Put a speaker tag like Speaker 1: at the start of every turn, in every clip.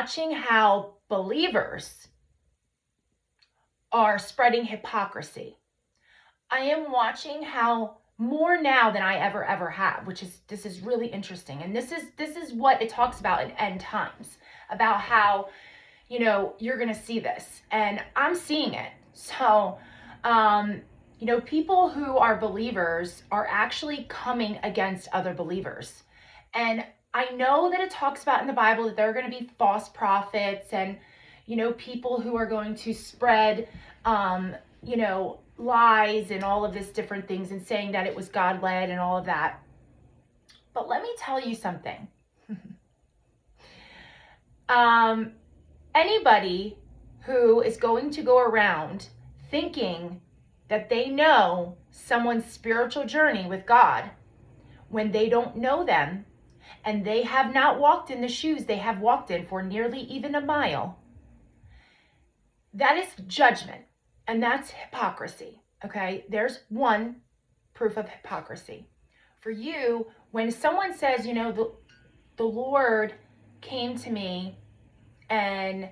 Speaker 1: watching how believers are spreading hypocrisy. I am watching how more now than I ever have, this is really interesting. And this is what it talks about in end times, about how, you're going to see this, and I'm seeing it. So, people who are believers are actually coming against other believers. And I know that it talks about in the Bible that there are going to be false prophets and, people who are going to spread, lies and all of this different things and saying that it was God led and all of that. But let me tell you something. Anybody who is going to go around thinking that they know someone's spiritual journey with God when they don't know them and they have not walked in the shoes they have walked in for nearly even a mile, that is judgment, and that's hypocrisy. Okay, there's one proof of hypocrisy. For you, when someone says, the Lord came to me and,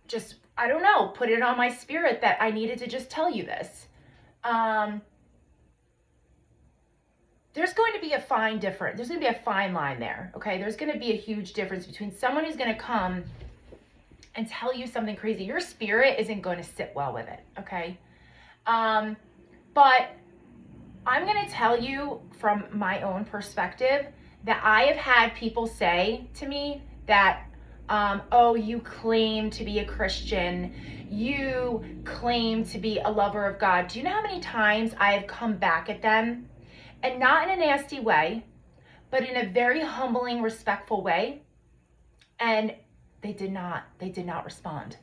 Speaker 1: just, I don't know, put it on my spirit that I needed to just tell you this. There's going to be a fine difference. There's going to be a fine line there. Okay, there's going to be a huge difference between someone who's going to come and tell you something crazy. Your spirit isn't going to sit well with it. Okay. But I'm going to tell you from my own perspective that I have had people say to me that, oh, you claim to be a Christian. You claim to be a lover of God. Do you know how many times I have come back at them, and not in a nasty way, but in a very humbling, respectful way? And they did not respond.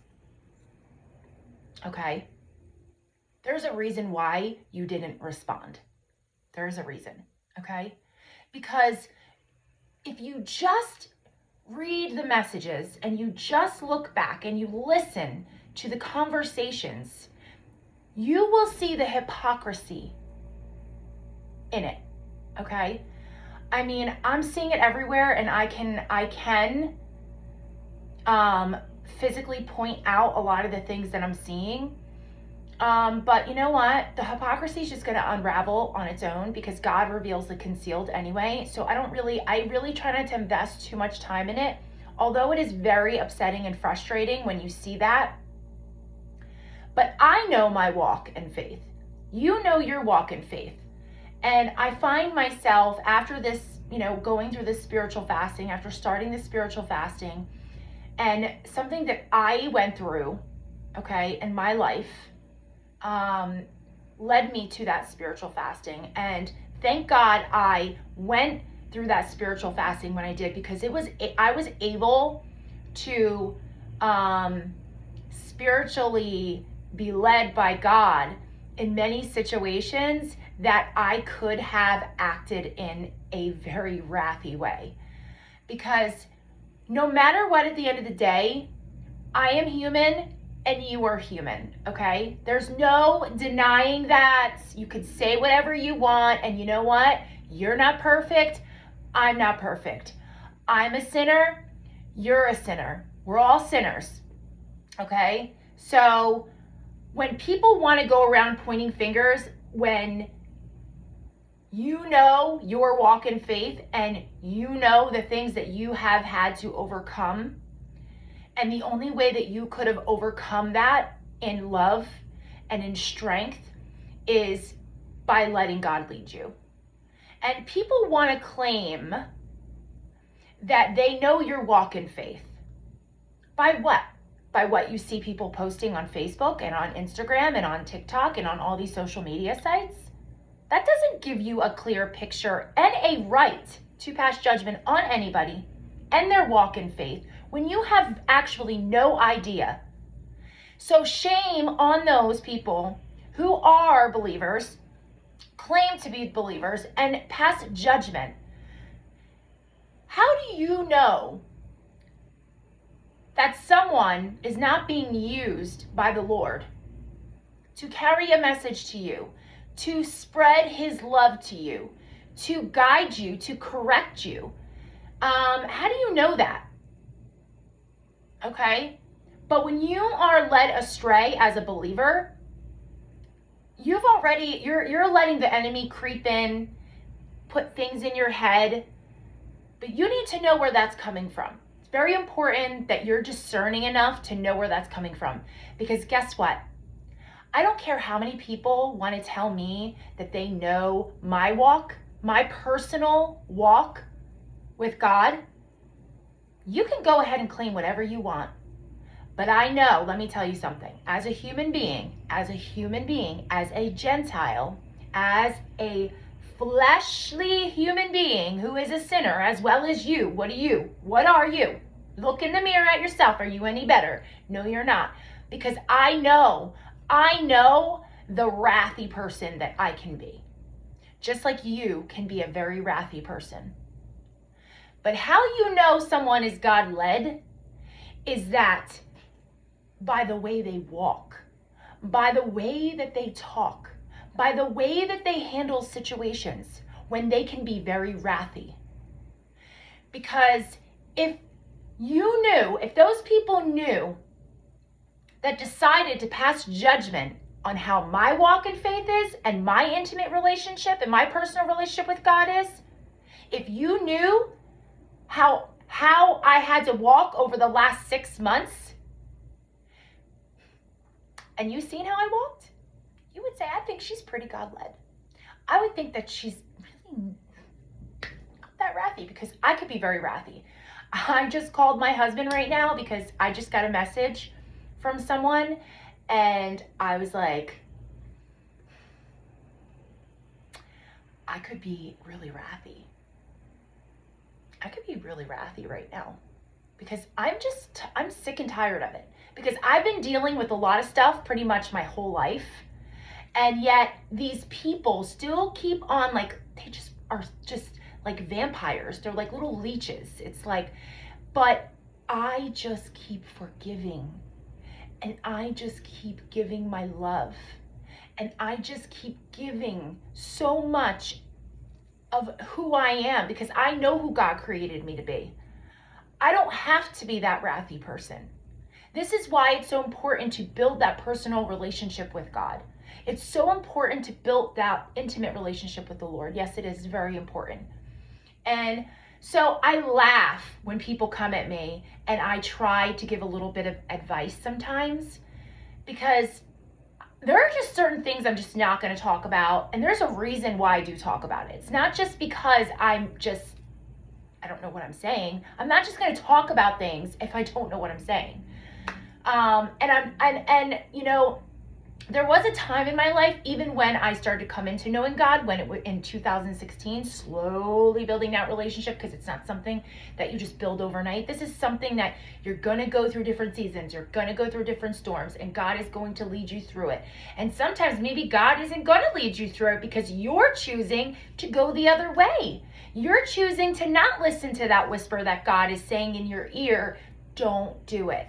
Speaker 1: Okay? There's a reason why you didn't respond. There's a reason, okay? Because if you just read the messages and you just look back and you listen to the conversations, you will see the hypocrisy in it, okay? I mean, I'm seeing it everywhere, and I can physically point out a lot of the things that I'm seeing. But you know what? The hypocrisy is just going to unravel on its own because God reveals the concealed anyway. So I really try not to invest too much time in it. Although it is very upsetting and frustrating when you see that. But I know my walk in faith. You know your walk in faith. And I find myself after this, going through this spiritual fasting, after starting this spiritual fasting, and something that I went through, okay, in my life, led me to that spiritual fasting. And thank God I went through that spiritual fasting when I did, because I was able to spiritually be led by God in many situations that I could have acted in a very wrathy way. Because no matter what, at the end of the day, I am human and you are human, okay? There's no denying that. You could say whatever you want, and you know what? You're not perfect. I'm not perfect. I'm a sinner. You're a sinner. We're all sinners, okay? So when people want to go around pointing fingers, when you know your walk in faith and you know the things that you have had to overcome, and the only way that you could have overcome that in love and in strength is by letting God lead you. And people want to claim that they know your walk in faith. By what? By what you see people posting on Facebook and on Instagram and on TikTok and on all these social media sites? That doesn't give you a clear picture and a right to pass judgment on anybody and their walk in faith when you have actually no idea. So shame on those people who are believers, claim to be believers, and pass judgment. How do you know that someone is not being used by the Lord to carry a message to you, to spread his love to you, to guide you, to correct you? How do you know that? Okay? But when you are led astray as a believer, you're letting the enemy creep in, put things in your head, but you need to know where that's coming from. It's very important that you're discerning enough to know where that's coming from. Because guess what? I don't care how many people want to tell me that they know my walk, my personal walk with God. You can go ahead and claim whatever you want. But I know, let me tell you something, as a human being, as a Gentile, as a fleshly human being who is a sinner as well as you, what are you? What are you? Look in the mirror at yourself. Are you any better? No, you're not. Because I know the wrathy person that I can be. Just like you can be a very wrathy person. But how you know someone is God-led is that by the way they walk, by the way that they talk, by the way that they handle situations when they can be very wrathy. Because if those people knew that decided to pass judgment on how my walk in faith is and my intimate relationship and my personal relationship with God is, if you knew how I had to walk over the last 6 months, and you seen how I walked, you would say, I think she's pretty God-led. I would think that she's really not that wrathy, because I could be very wrathy. I just called my husband right now because I just got a message from someone, and I was like, I could be really wrathy. I could be really wrathy right now because I'm sick and tired of it, because I've been dealing with a lot of stuff pretty much my whole life. And yet these people still keep on, like, they just are just like vampires. They're like little leeches. It's like, but I just keep forgiving, and I just keep giving my love, and I just keep giving so much of who I am, because I know who God created me to be. I don't have to be that wrathy person. This is why it's so important to build that personal relationship with God. It's so important to build that intimate relationship with the Lord. Yes, it is very important. And so I laugh when people come at me and I try to give a little bit of advice sometimes, because there are just certain things I'm just not going to talk about. And there's a reason why I do talk about it. It's not just because I don't know what I'm saying. I'm not just going to talk about things if I don't know what I'm saying. And you know, there was a time in my life, even when I started to come into knowing God, when it was in 2016, slowly building that relationship, because it's not something that you just build overnight. This is something that you're going to go through different seasons. You're going to go through different storms, and God is going to lead you through it. And sometimes maybe God isn't going to lead you through it because you're choosing to go the other way. You're choosing to not listen to that whisper that God is saying in your ear. Don't do it.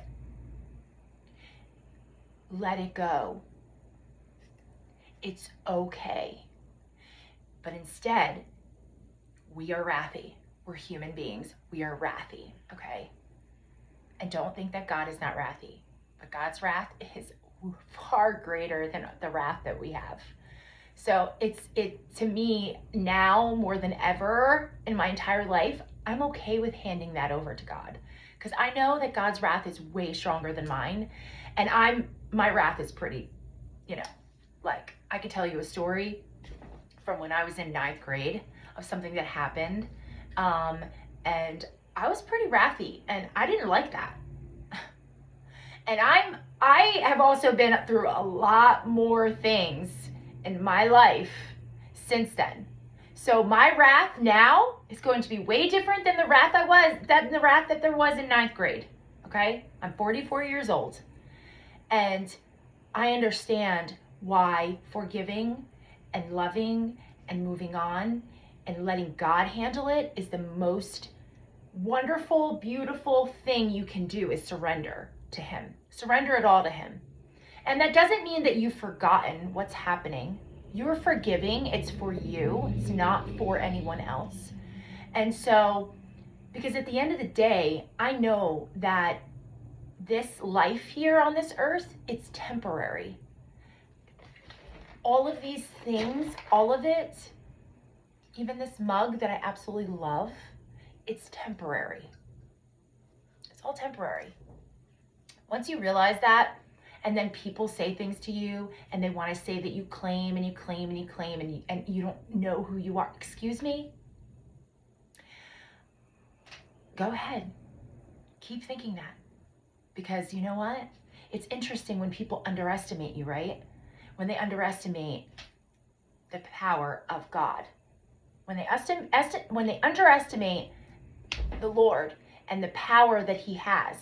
Speaker 1: Let it go. It's okay. But instead, we are wrathy. We're human beings. We are wrathy, okay? And don't think that God is not wrathy. But God's wrath is far greater than the wrath that we have. So to me now, more than ever in my entire life, I'm okay with handing that over to God, because I know that God's wrath is way stronger than mine. And my wrath is pretty, like, I could tell you a story from when I was in 9th grade of something that happened. And I was pretty wrathy, and I didn't like that. And I have also been through a lot more things in my life since then. So my wrath now is going to be way different than the wrath that there was in 9th grade. Okay? I'm 44 years old. And I understand why forgiving and loving and moving on and letting God handle it is the most wonderful, beautiful thing you can do, is surrender to Him. Surrender it all to Him. And that doesn't mean that you've forgotten what's happening. You're forgiving. It's for you. It's not for anyone else. And so Because at the end of the day, I know that this life here on this earth, it's temporary. All of these things, all of it, even this mug that I absolutely love, it's temporary. It's all temporary. Once you realize that, and then people say things to you and they want to say that you claim and you claim and you claim and you don't know who you are. Excuse me? Go ahead. Keep thinking that. Because you know what? It's interesting when people underestimate you, right? When they underestimate the power of God. When they underestimate the Lord and the power that he has,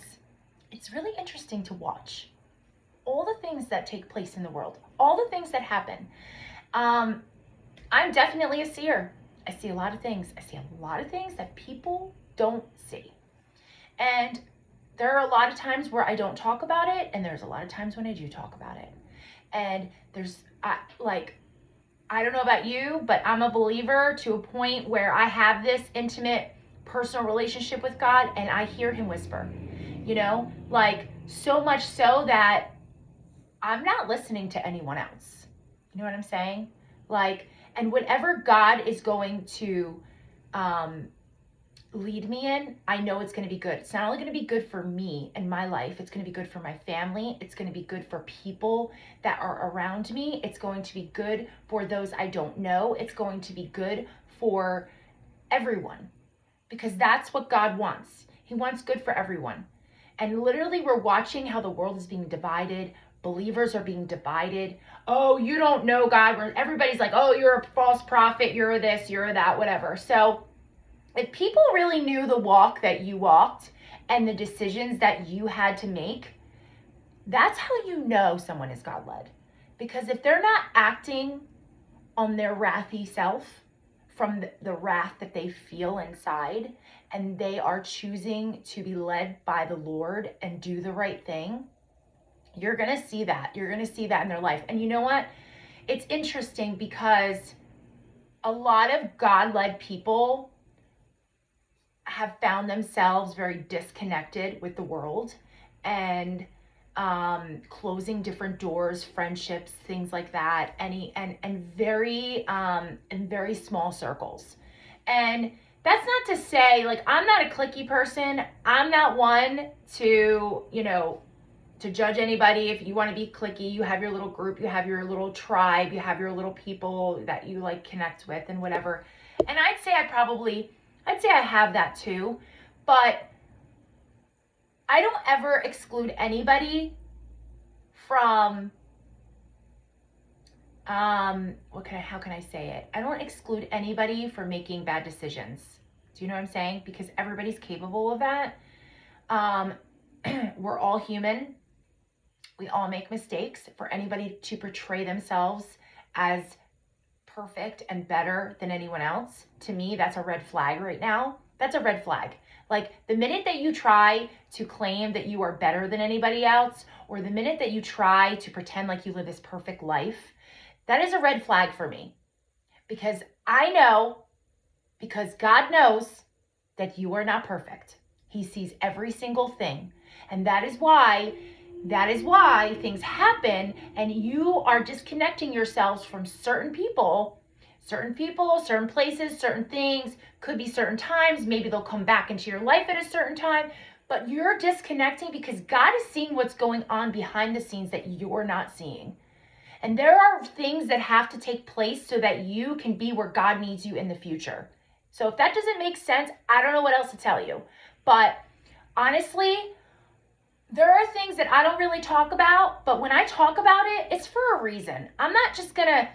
Speaker 1: it's really interesting to watch all the things that take place in the world, all the things that happen. I'm definitely a seer. I see a lot of things. I see a lot of things that people don't see. And there are a lot of times where I don't talk about it, and there's a lot of times when I do talk about it. And I don't know about you, but I'm a believer to a point where I have this intimate personal relationship with God, and I hear him whisper, so much so that I'm not listening to anyone else. You know what I'm saying? And whatever God is going to lead me in, I know it's going to be good. It's not only going to be good for me and my life, it's going to be good for my family. It's going to be good for people that are around me. It's going to be good for those I don't know. It's going to be good for everyone, because that's what God wants. He wants good for everyone. And literally, we're watching how the world is being divided. Believers are being divided. Oh, you don't know God. Where everybody's like, oh, you're a false prophet. You're this, you're that, whatever. So if people really knew the walk that you walked and the decisions that you had to make, that's how you know someone is God-led. Because if they're not acting on their wrathy self from the wrath that they feel inside, and they are choosing to be led by the Lord and do the right thing, you're going to see that. You're going to see that in their life. And you know what? It's interesting because a lot of God-led people have found themselves very disconnected with the world and closing different doors, friendships, things like that, and very in very small circles. And that's not to say, I'm not a cliquey person. I'm not one to judge anybody. If you want to be cliquey, you have your little group, you have your little tribe, you have your little people that you connect with and whatever. And I'd say I have that too, but I don't ever exclude anybody from, how can I say it? I don't exclude anybody from making bad decisions. Do you know what I'm saying? Because everybody's capable of that. We're all human. We all make mistakes. For anybody to portray themselves as perfect and better than anyone else, to me, that's a red flag right now. That's a red flag. The minute that you try to claim that you are better than anybody else, or the minute that you try to pretend like you live this perfect life, that is a red flag for me. Because I know, because God knows that you are not perfect. He sees every single thing. And that is why things happen, and you are disconnecting yourselves from certain people, certain places, certain things, could be certain times. Maybe they'll come back into your life at a certain time, but you're disconnecting because God is seeing what's going on behind the scenes that you're not seeing. And there are things that have to take place so that you can be where God needs you in the future. So if that doesn't make sense, I don't know what else to tell you. But honestly, there are things that I don't really talk about, but when I talk about it, it's for a reason. I'm not just going to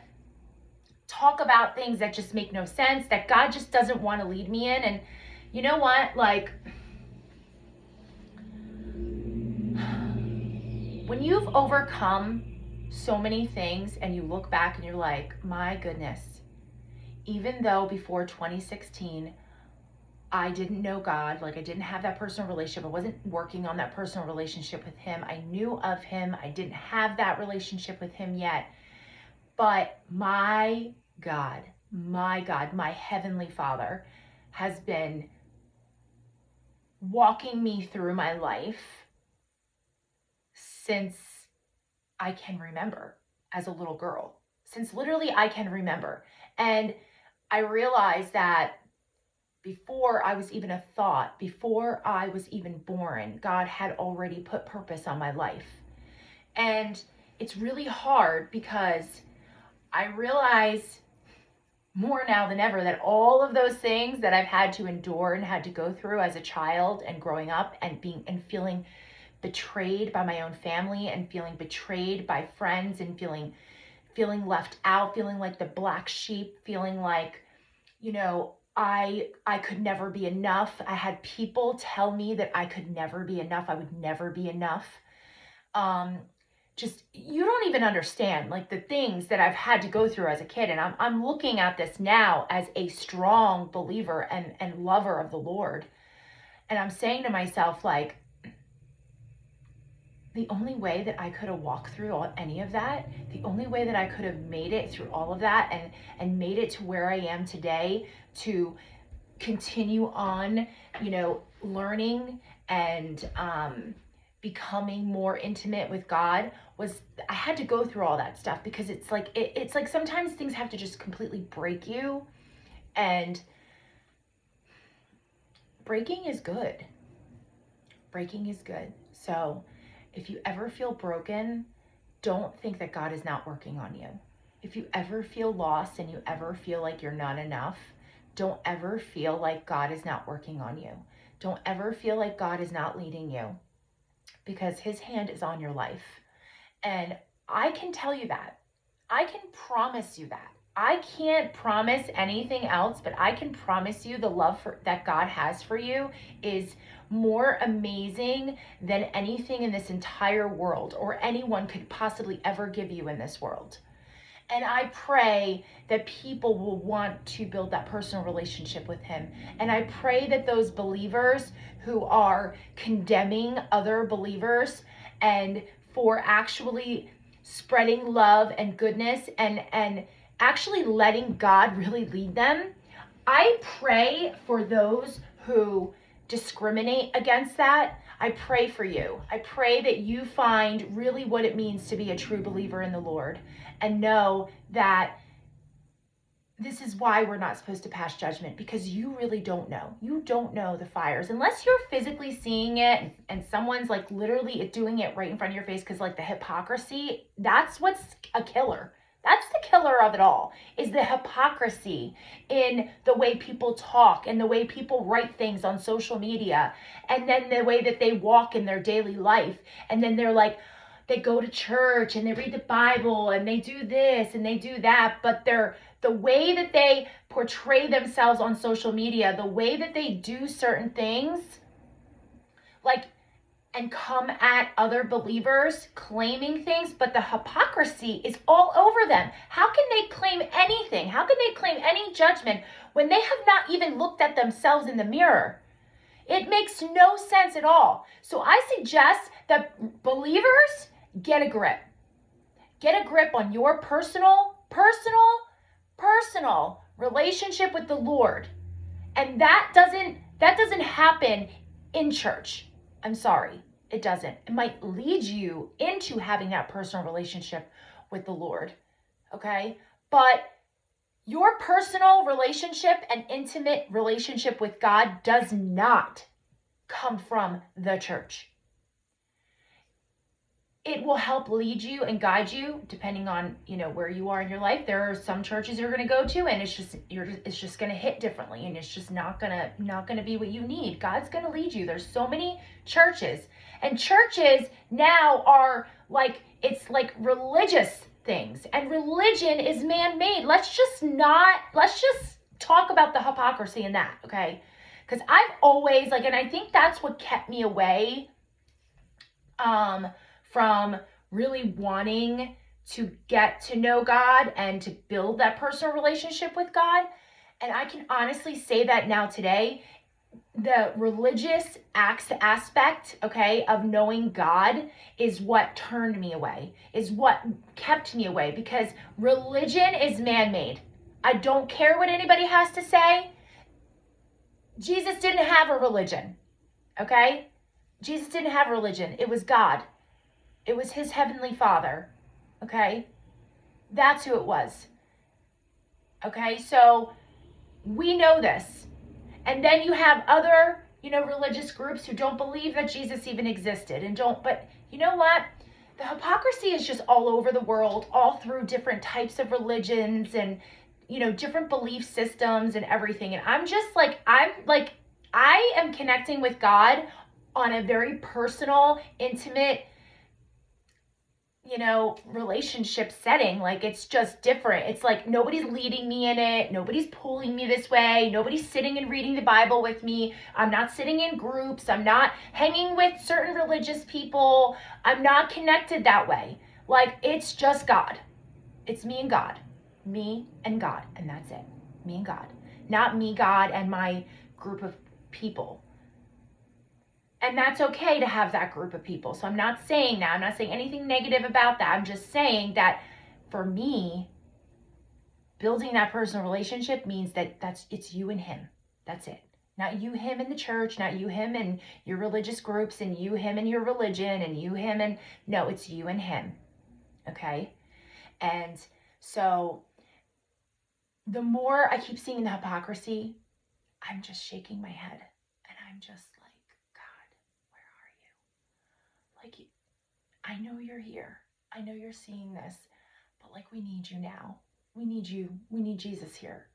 Speaker 1: talk about things that just make no sense, that God just doesn't want to lead me in. And you know what? When you've overcome so many things and you look back and you're like, my goodness, even though before 2016, I didn't know God, I didn't have that personal relationship. I wasn't working on that personal relationship with him. I knew of him. I didn't have that relationship with him yet. But my God, my Heavenly Father has been walking me through my life since I can remember as a little girl, since literally I can remember. And I realized that before I was even a thought, before I was even born, God had already put purpose on my life. And it's really hard because I realize more now than ever that all of those things that I've had to endure and had to go through as a child and growing up and feeling betrayed by my own family and feeling betrayed by friends and feeling left out, feeling like the black sheep, feeling like, I could never be enough. I had people tell me that I could never be enough. I would never be enough. Just, you don't even understand like the things that I've had to go through as a kid. And I'm looking at this now as a strong believer and lover of the Lord. And I'm saying to myself, like, the only way that I could have walked through any of that, the only way that I could have made it through all of that and made it to where I am today, to continue on, learning and becoming more intimate with God, was I had to go through all that stuff, because it's like sometimes things have to just completely break you, and breaking is good. Breaking is good. So if you ever feel broken, don't think that God is not working on you. If you ever feel lost and you ever feel like you're not enough, don't ever feel like God is not working on you. Don't ever feel like God is not leading you, because his hand is on your life. And I can tell you that. I can promise you that. I can't promise anything else, but I can promise you the love that God has for you is more amazing than anything in this entire world or anyone could possibly ever give you in this world. And I pray that people will want to build that personal relationship with him. And I pray that those believers who are condemning other believers and for actually spreading love and goodness and actually letting God really lead them, I pray for those who discriminate against that. I pray for you. I pray that you find really what it means to be a true believer in the Lord, and know that this is why we're not supposed to pass judgment, because you really don't know. You don't know the fires unless you're physically seeing it and someone's like literally doing it right in front of your face, because like the hypocrisy, that's what's a killer. That's the killer of it all, is the hypocrisy in the way people talk and the way people write things on social media, and then the way that they walk in their daily life. And then they're like, they go to church and they read the Bible and they do this and they do that, but the way that they portray themselves on social media, the way that they do certain things, like, and come at other believers claiming things, but the hypocrisy is all over them. How can they claim anything? How can they claim any judgment when they have not even looked at themselves in the mirror? It makes no sense at all. So I suggest that believers get a grip. Get a grip on your personal relationship with the Lord. And that doesn't happen in church. I'm sorry, it doesn't. It might lead you into having that personal relationship with the Lord, okay? But your personal relationship and intimate relationship with God does not come from the church. It will help lead you and guide you depending on, where you are in your life. There are some churches you're going to go to, and it's just going to hit differently, and it's just not going to be what you need. God's going to lead you. There's so many churches, and churches now are like, it's like religious things, and religion is man-made. Let's just talk about the hypocrisy in that, okay? Because I've always and I think that's what kept me away from really wanting to get to know God and to build that personal relationship with God. And I can honestly say that now today, the religious aspect, okay, of knowing God is what turned me away, is what kept me away, because religion is man-made. I don't care what anybody has to say. Jesus didn't have a religion. Okay? Jesus didn't have religion. It was God. It was his heavenly Father. Okay? That's who it was. Okay? So we know this. And then you have other, religious groups who don't believe that Jesus even existed and don't, but you know what? The hypocrisy is just all over the world, all through different types of religions and, different belief systems and everything. And I am connecting with God on a very personal, intimate, relationship setting. Like, it's just different. It's like nobody's leading me in it. Nobody's pulling me this way. Nobody's sitting and reading the Bible with me. I'm not sitting in groups. I'm not hanging with certain religious people. I'm not connected that way. Like, it's just God. It's me and God. Me and God. And that's it. Me and God. Not me, God, and my group of people. And that's okay to have that group of people. So I'm not saying that. I'm not saying anything negative about that. I'm just saying that for me, building that personal relationship means that it's you and him. That's it. Not you, him, and the church, not you, him, and your religious groups, and you, him, and your religion, and you, him, and no, it's you and him. Okay? And so the more I keep seeing the hypocrisy, I'm just shaking my head. And I'm just like, like, I know you're here. I know you're seeing this, but like, we need you now. We need you. We need Jesus here.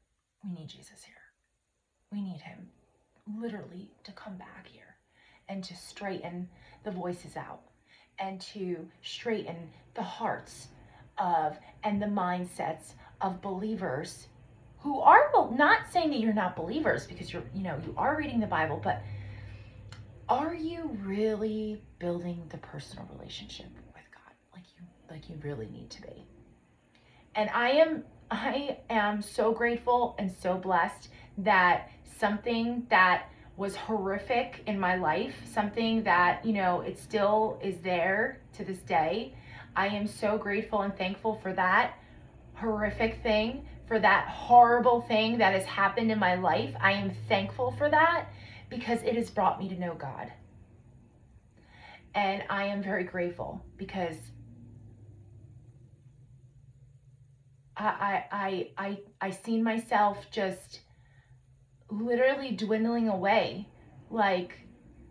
Speaker 1: We need Jesus here. We need him literally to come back here and to straighten the voices out and to straighten the hearts of and the mindsets of believers who are not saying that you're not believers, because you are reading the Bible, but are you really building the personal relationship with God like you really need to be? And I am so grateful and so blessed that something that was horrific in my life, something that, it still is there to this day. I am so grateful and thankful for that horrific thing, for that horrible thing that has happened in my life. I am thankful for that, because it has brought me to know God. And I am very grateful, because I seen myself just literally dwindling away, like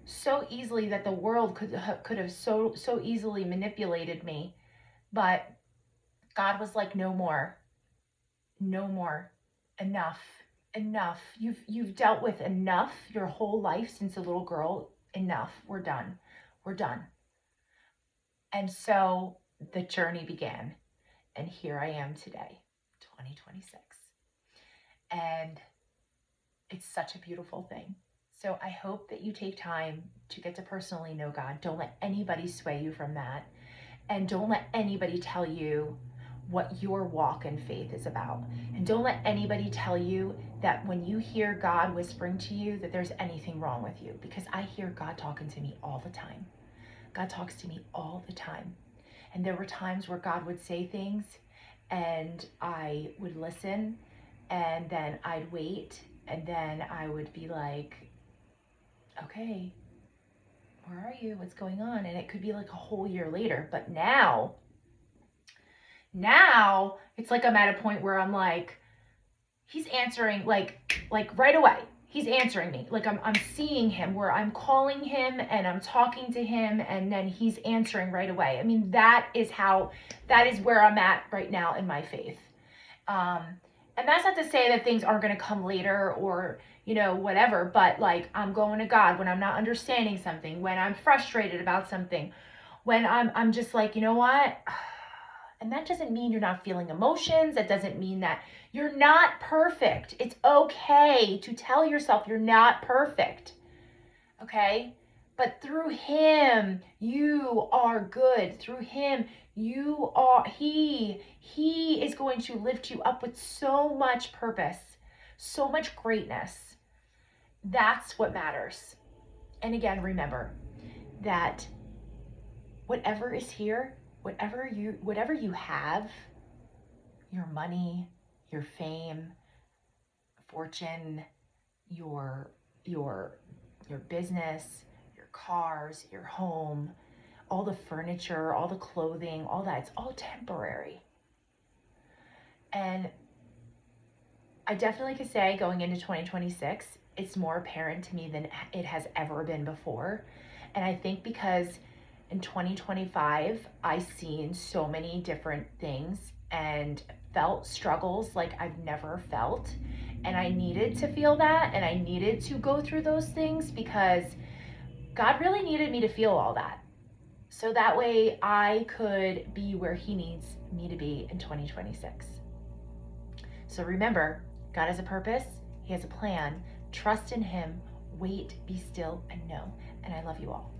Speaker 1: so easily, that the world could have so easily manipulated me. But God was like, no more, enough. You've dealt with enough your whole life since a little girl. Enough. We're done. And so the journey began, and here I am today, 2026. And it's such a beautiful thing. So I hope that you take time to get to personally know God. Don't let anybody sway you from that. And don't let anybody tell you what your walk in faith is about. And don't let anybody tell you that when you hear God whispering to you that there's anything wrong with you, because I hear God talking to me all the time. God talks to me all the time. And there were times where God would say things and I would listen, and then I'd wait, and then I would be like, okay, where are you? What's going on? And it could be like a whole year later. But now it's like I'm at a point where I'm like, he's answering like right away. He's answering me. Like I'm seeing him, where I'm calling him and I'm talking to him, and then he's answering right away. I mean, that is where I'm at right now in my faith. And that's not to say that things aren't going to come later, or, whatever, but like, I'm going to God when I'm not understanding something, when I'm frustrated about something, when I'm just like, you know what? And that doesn't mean you're not feeling emotions. That doesn't mean that you're not perfect. It's okay to tell yourself you're not perfect. Okay? But through him, you are good. Through him, he is going to lift you up with so much purpose, so much greatness. That's what matters. And again, remember that whatever is here, whatever you have, your money, your fame, fortune, your business, cars, your home, all the furniture, all the clothing, all that, it's all temporary. And I definitely could say going into 2026, it's more apparent to me than it has ever been before. And I think because in 2025, I've seen so many different things and felt struggles like I've never felt. And I needed to feel that, and I needed to go through those things because God really needed me to feel all that. So that way I could be where He needs me to be in 2026. So remember, God has a purpose, He has a plan. Trust in Him, wait, be still, and know. And I love you all.